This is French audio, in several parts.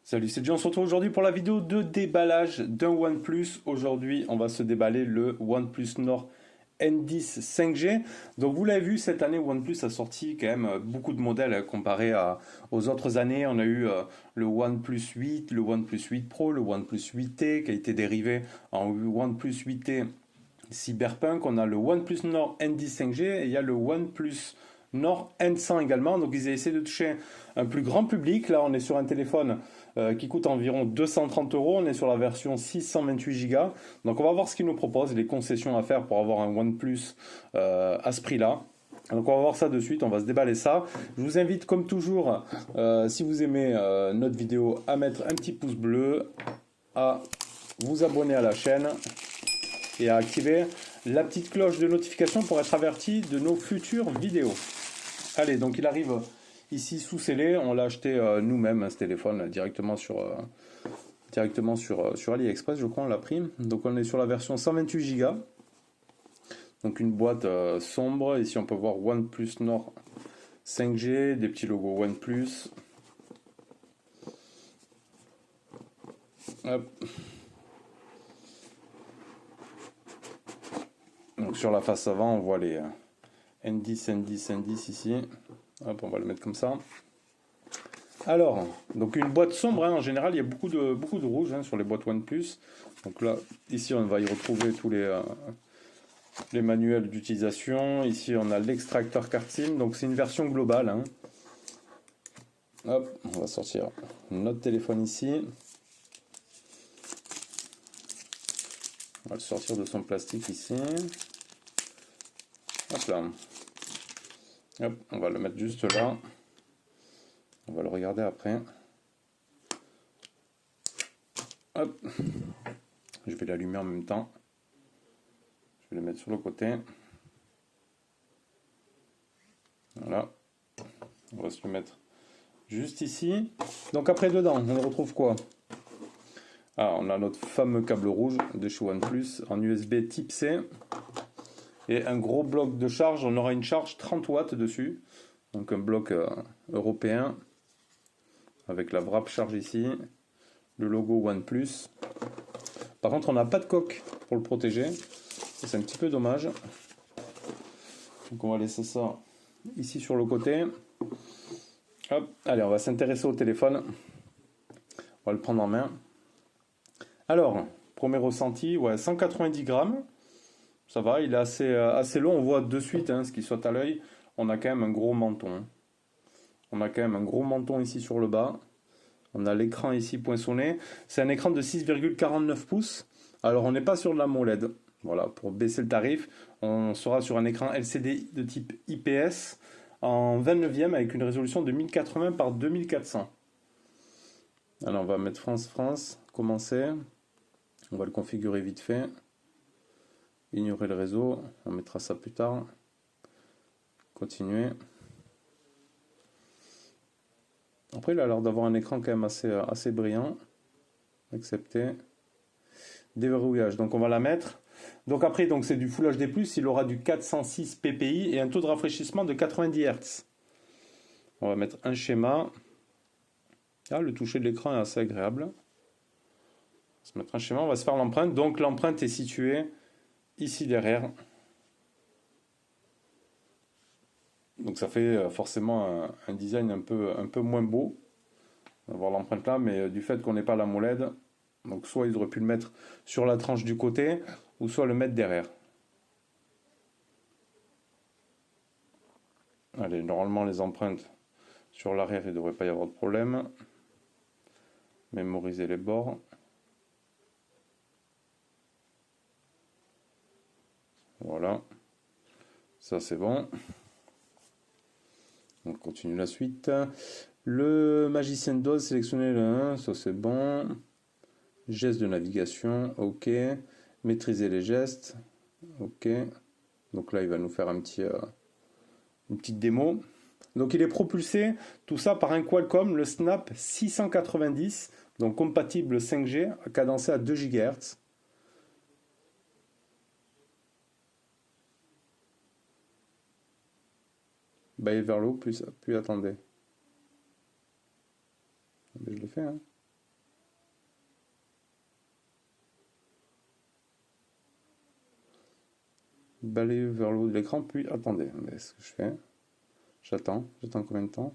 Salut, c'est John, on se retrouve aujourd'hui pour la vidéo de déballage d'un OnePlus. Aujourd'hui, on va se déballer le OnePlus Nord N10 5G. Donc vous l'avez vu, cette année, OnePlus a sorti quand même beaucoup de modèles comparé aux autres années. On a eu le OnePlus 8, le OnePlus 8 Pro, le OnePlus 8T qui a été dérivé en OnePlus 8T Cyberpunk. On a le OnePlus Nord N10 5G et il y a le OnePlus Nord N100 également. Donc ils ont essayé de toucher un plus grand public. Là, on est sur un téléphone qui coûte environ 230 €. On est sur la version 628 Go. Donc on va voir ce qu'ils nous proposent, les concessions à faire pour avoir un OnePlus à ce prix-là. Donc on va voir ça de suite, on va se déballer ça. Je vous invite comme toujours, si vous aimez notre vidéo, à mettre un petit pouce bleu, à vous abonner à la chaîne et à activer la petite cloche de notification pour être averti de nos futures vidéos. Allez, donc il arrive ici sous scellé. On l'a acheté nous-mêmes, ce téléphone, directement sur AliExpress, je crois, on l'a pris. Donc on est sur la version 128 Go. Donc une boîte sombre. Ici on peut voir OnePlus Nord 5G, des petits logos OnePlus. Hop. Donc sur la face avant, on voit les N10, N10, N10 ici. Hop, on va le mettre comme ça. Alors, donc une boîte sombre, hein, en général, il y a beaucoup de rouge sur les boîtes OnePlus. Donc là, ici, on va y retrouver tous les manuels d'utilisation. Ici, on a l'extracteur carte SIM. Donc c'est une version globale. Hein. Hop, on va sortir notre téléphone ici. On va le sortir de son plastique ici. Hop là. Hop, on va le mettre juste là. On va le regarder après. Hop. Je vais l'allumer en même temps. Je vais le mettre sur le côté. Voilà. On va se le mettre juste ici. Donc après dedans, on retrouve quoi? Ah, on a notre fameux câble rouge de chez OnePlus en USB type C. Et un gros bloc de charge, on aura une charge 30 watts dessus. Donc un bloc européen. Avec la wrap charge ici. Le logo OnePlus. Par contre, on n'a pas de coque pour le protéger. C'est un petit peu dommage. Donc on va laisser ça ici sur le côté. Hop, allez, on va s'intéresser au téléphone. On va le prendre en main. Alors, premier ressenti, ouais, 190 grammes. Ça va, il est assez long. On voit de suite ce qui saute à l'œil. On a quand même un gros menton. On a quand même un gros menton ici sur le bas. On a l'écran ici poinçonné. C'est un écran de 6,49 pouces. Alors, on n'est pas sur de la AMOLED. Voilà, pour baisser le tarif, on sera sur un écran LCD de type IPS en 29e avec une résolution de 1080 par 2400. Alors, on va mettre France, commencer. On va le configurer vite fait. Ignorer le réseau, on mettra ça plus tard. Continuer. Après, il a l'air d'avoir un écran quand même assez brillant. Accepter. Déverrouillage, donc on va la mettre. Donc après, donc c'est du Full HD+, il aura du 406 ppi et un taux de rafraîchissement de 90 Hz. On va mettre un schéma. Ah, le toucher de l'écran est assez agréable. On va se mettre un schéma, on va se faire l'empreinte. Donc l'empreinte est située ici derrière. Donc ça fait forcément un design un peu moins beau. On va voir l'empreinte là, mais du fait qu'on n'est pas à la AMOLED, donc soit ils auraient pu le mettre sur la tranche du côté, ou soit le mettre derrière. Allez, normalement les empreintes sur l'arrière, il ne devrait pas y avoir de problème. Mémoriser les bords. Voilà, ça c'est bon. On continue la suite. Le magicien de dose, sélectionner le 1, ça c'est bon. Gestes de navigation, ok. Maîtriser les gestes, ok. Donc là, il va nous faire une petite démo. Donc il est propulsé, tout ça par un Qualcomm, le Snap 690, donc compatible 5G, cadencé à 2 GHz. Bailler vers le haut, plus attendez. Je le fais, hein. Balayer vers le haut de l'écran, puis attendez. Mais ce que je fais, j'attends combien de temps?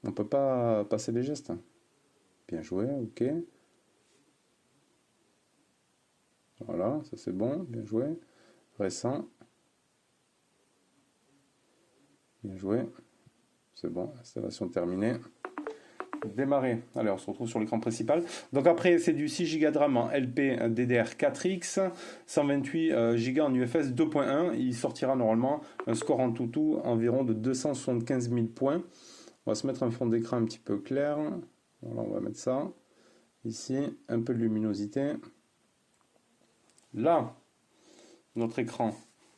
On peut pas passer les gestes. Bien joué, ok. Voilà, ça c'est bon, bien joué. Récent. Bien joué. C'est bon, installation terminée. Démarrer. Allez, on se retrouve sur l'écran principal. Donc après, c'est du 6 Go de RAM en LP DDR4X, 128 Go en UFS 2.1. Il sortira normalement un score en tout environ de 275 000 points. On va se mettre un fond d'écran un petit peu clair. Voilà, on va mettre ça. Ici, un peu de luminosité. Là, notre écran.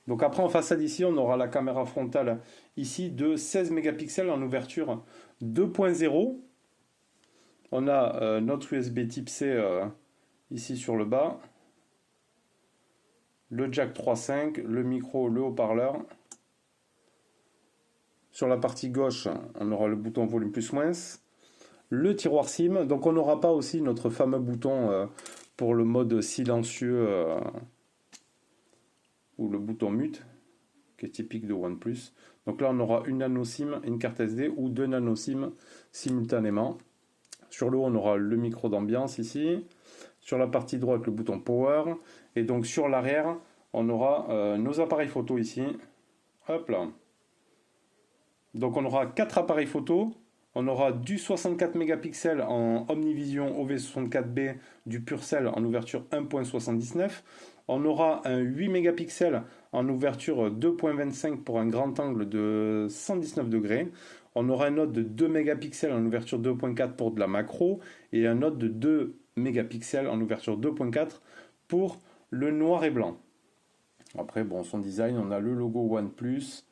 Donc après, en façade ici, on aura la caméra frontale ici de 16 mégapixels en ouverture 2.0. On a notre USB type C ici sur le bas. Le jack 3.5, le micro, le haut-parleur. Sur la partie gauche, on aura le bouton volume plus moins. Le tiroir SIM. Donc on n'aura pas aussi notre fameux bouton pour le mode silencieux ou le bouton mute qui est typique de OnePlus. Donc là on aura une nano SIM, une carte SD ou 2 nano SIM simultanément. Sur le haut on aura le micro d'ambiance ici. Sur la partie droite le bouton power. Et donc sur l'arrière on aura nos appareils photo ici. Hop là. Donc on aura 4 appareils photo. On aura du 64 mégapixels en Omnivision OV64B du Purcell en ouverture 1.79. On aura un 8 mégapixels en ouverture 2.25 pour un grand angle de 119 degrés. On aura un autre de 2 mégapixels en ouverture 2.4 pour de la macro et un autre de 2 mégapixels en ouverture 2.4 pour le noir et blanc. Après, bon, son design, on a le logo OnePlus.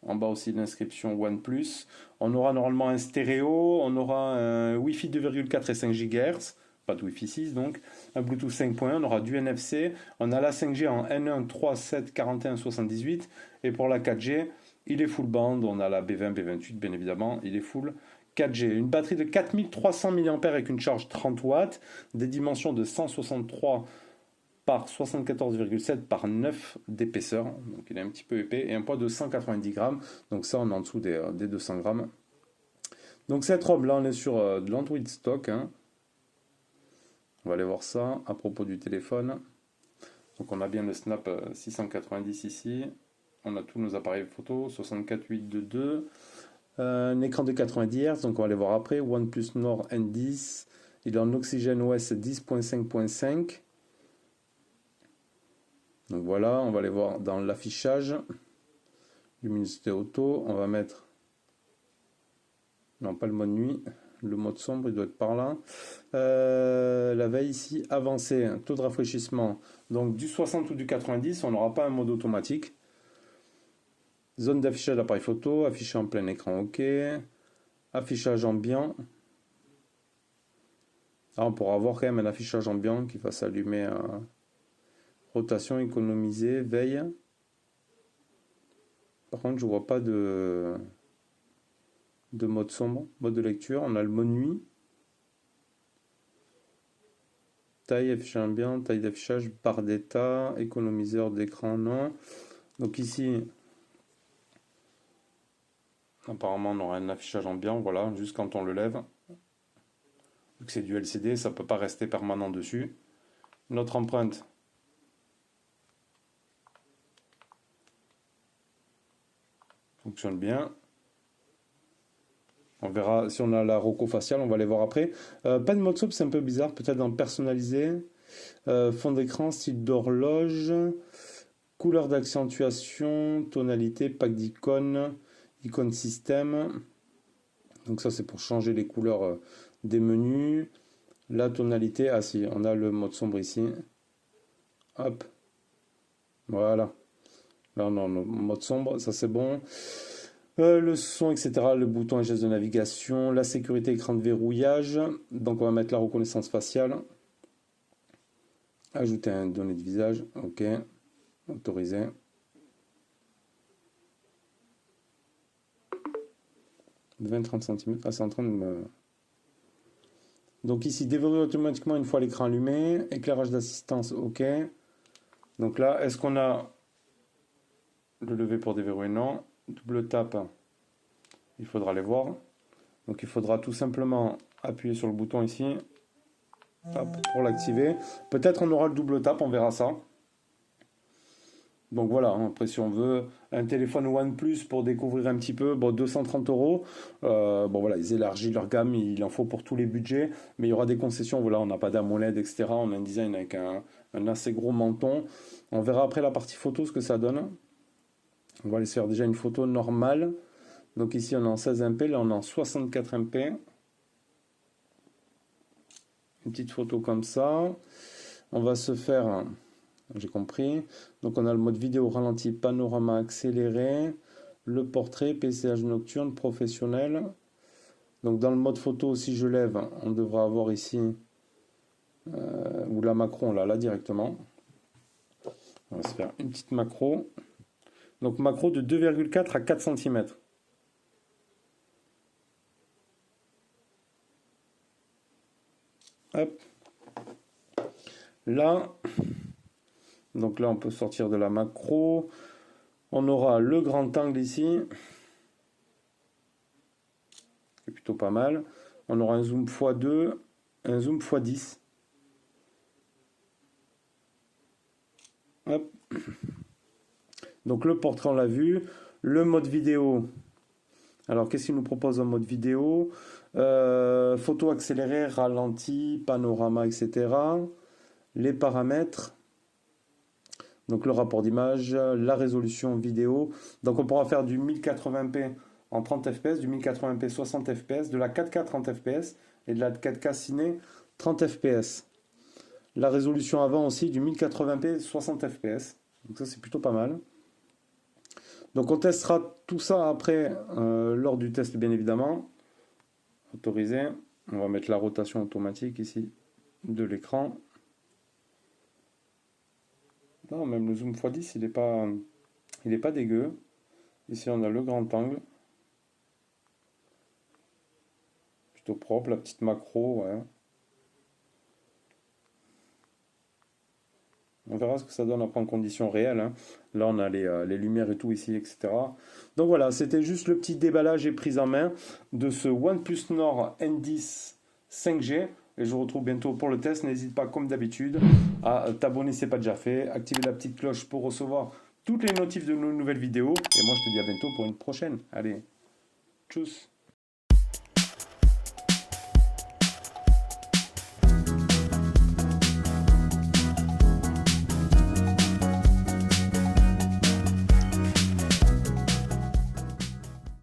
En bas aussi l'inscription OnePlus. On aura normalement un stéréo, on aura un Wi-Fi 2,4 et 5 GHz, pas de Wi-Fi 6 donc, un Bluetooth 5.1, on aura du NFC, on a la 5G en N1, 3, 7, 41, 78, et pour la 4G, il est full band, on a la B20, B28 bien évidemment, il est full 4G. Une batterie de 4300 mAh avec une charge 30 watts, des dimensions de 163 par 74,7 par 9 d'épaisseur, donc il est un petit peu épais, et un poids de 190 grammes, donc ça on est en dessous des 200 grammes. Donc cette robe là on est sur de l'Android stock, hein. On va aller voir ça à propos du téléphone. Donc on a bien le Snap 690 ici, on a tous nos appareils photo, 64,822, un écran de 90 Hz, donc on va aller voir après, OnePlus Nord N10, il est en Oxygen OS 10.5.5. Donc voilà, on va aller voir dans l'affichage. Luminosité auto, on va mettre... Non, pas le mode nuit. Le mode sombre, il doit être par là. La veille ici, avancée, taux de rafraîchissement. Donc du 60 ou du 90, on n'aura pas un mode automatique. Zone d'affichage d'appareil photo, affiché en plein écran, ok. Affichage ambiant. Ah, on pourra avoir quand même un affichage ambiant qui va s'allumer à... Rotation économisée, veille. Par contre, je vois pas de mode sombre, mode de lecture. On a le mode nuit. Taille, affichage ambiant, taille d'affichage, barre d'état, économiseur d'écran, non. Donc ici, apparemment, on aura un affichage ambiant, voilà, juste quand on le lève. Vu que c'est du LCD, ça peut pas rester permanent dessus. Notre empreinte. Fonctionne bien. On verra si on a la roco faciale, on va les voir après. Pas de mode souple, c'est un peu bizarre, peut-être dans personnaliser. Fond d'écran, style d'horloge, couleur d'accentuation, tonalité, pack d'icônes, icône système. Donc ça c'est pour changer les couleurs des menus. La tonalité, ah si, on a le mode sombre ici. Hop. Voilà. Là on a le mode sombre, ça c'est bon. Le son, etc., le bouton et gestes de navigation, la sécurité, écran de verrouillage. Donc on va mettre la reconnaissance faciale. Ajouter un données de visage, ok. Autoriser. De 20-30 cm. Ah, c'est en train de me... Donc ici, déverrouiller automatiquement une fois l'écran allumé. Éclairage d'assistance, OK. Donc là, est-ce qu'on a le lever pour déverrouiller? Non. Double tap, il faudra les voir. Donc il faudra tout simplement appuyer sur le bouton ici. Hop, pour l'activer. Peut-être on aura le double tap, on verra ça. Donc voilà, après si on veut un téléphone OnePlus pour découvrir un petit peu, bon 230 €. Bon voilà, ils élargissent leur gamme, il en faut pour tous les budgets, mais il y aura des concessions, voilà, on n'a pas d'AMOLED, etc. On a un design avec un assez gros menton. On verra après la partie photo ce que ça donne. On va laisser faire déjà une photo normale. Donc ici on est en 16 MP, là on est en 64 MP. Une petite photo comme ça. On va se faire... J'ai compris. Donc on a le mode vidéo ralenti, panorama accéléré, le portrait, PCH nocturne, professionnel. Donc dans le mode photo, si je lève, on devra avoir ici, ou la macro, là directement. On va se faire une petite macro. Donc macro de 2,4 à 4 cm. Hop. Là... Donc là, on peut sortir de la macro. On aura le grand angle ici. C'est plutôt pas mal. On aura un zoom x2, un zoom x10. Hop. Donc le portrait, on l'a vu. Le mode vidéo. Alors, qu'est-ce qu'il nous propose en mode vidéo? Photo accélérée, ralenti, panorama, etc. Les paramètres. Donc le rapport d'image, la résolution vidéo. Donc on pourra faire du 1080p en 30 fps, du 1080p 60 fps, de la 4K 30 fps et de la 4K ciné 30 fps. La résolution avant aussi du 1080p 60 fps. Donc ça c'est plutôt pas mal. Donc on testera tout ça après lors du test bien évidemment. Autorisé. On va mettre la rotation automatique ici de l'écran. Non, même le zoom x10, il est pas dégueu. Ici, on a le grand angle. Plutôt propre, la petite macro, ouais. On verra ce que ça donne après en conditions réelles, hein. Là, on a les lumières et tout ici, etc. Donc voilà, c'était juste le petit déballage et prise en main de ce OnePlus Nord N10 5G. Et je vous retrouve bientôt pour le test. N'hésite pas, comme d'habitude, à t'abonner si ce n'est pas déjà fait. Activer la petite cloche pour recevoir toutes les notifs de nos nouvelles vidéos. Et moi, je te dis à bientôt pour une prochaine. Allez, tchuss!